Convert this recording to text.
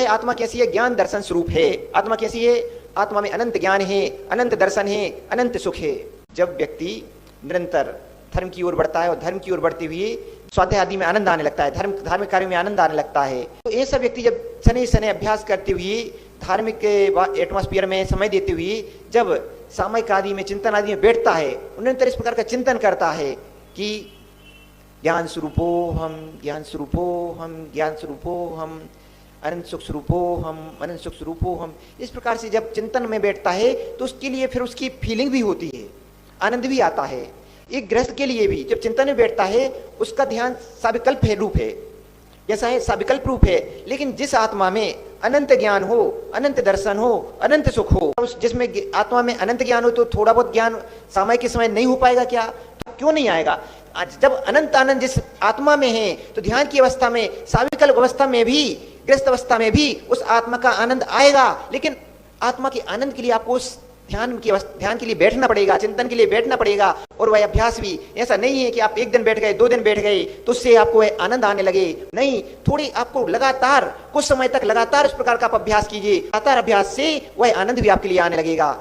है आत्मा कैसी है? ज्ञान दर्शन स्वरूप है। आत्मा कैसी है? आत्मा में अनंत ज्ञान है, अनंत दर्शन है, अनंत सुख है। जब व्यक्ति निरंतर धर्म की ओर बढ़ता है और धर्म की ओर बढ़ते हुए स्वाध्याय आदि में आनंद आने लगता है, धार्मिक कार्यों में आनंद आने लगता है, तो ऐसा व्यक्ति जब शनि शनि अभ्यास करते हुए धार्मिक एटमॉस्फेयर में समय देते हुए जब सामयिक आदि में चिंतन आदि में बैठता है, निरंतर इस प्रकार का चिंतन करता है कि ज्ञान स्वरूपो हम, ज्ञान स्वरूपो हम, ज्ञान स्वरूपो हम, अनंत सुख स्वरूपो हम, अनंत सुख स्वरूपो हम, इस प्रकार से जब चिंतन में बैठता है तो उसके लिए फिर उसकी फीलिंग भी होती है, आनंद भी आता है। एक गृहस्थ के लिए भी जब चिंतन में बैठता है उसका ध्यान साविकल्प है, रूप है, जैसा है साविकल्प रूप है। लेकिन जिस आत्मा में अनंत ज्ञान हो, अनंत दर्शन हो, अनंत सुख हो, उस जिसमें आत्मा में अनंत ज्ञान हो तो थोड़ा बहुत ज्ञान समय के समय नहीं हो पाएगा क्या? तो क्यों नहीं आएगा? आज जब अनंत आनंद जिस आत्मा में है तो ध्यान की अवस्था में, साविकल्प अवस्था में भी, गृहस्थ अवस्था में भी उस आत्मा का आनंद आएगा। लेकिन आत्मा के आनंद के लिए आपको उस ध्यान के लिए बैठना पड़ेगा, चिंतन के लिए बैठना पड़ेगा। और वह अभ्यास भी ऐसा नहीं है कि आप एक दिन बैठ गए, 2 दिन बैठ गए तो उससे आपको वह आनंद आने लगे। नहीं, थोड़ी आपको लगातार कुछ समय तक लगातार इस प्रकार का आप अभ्यास कीजिए, लगातार अभ्यास से वह आनंद भी आपके लिए आने लगेगा।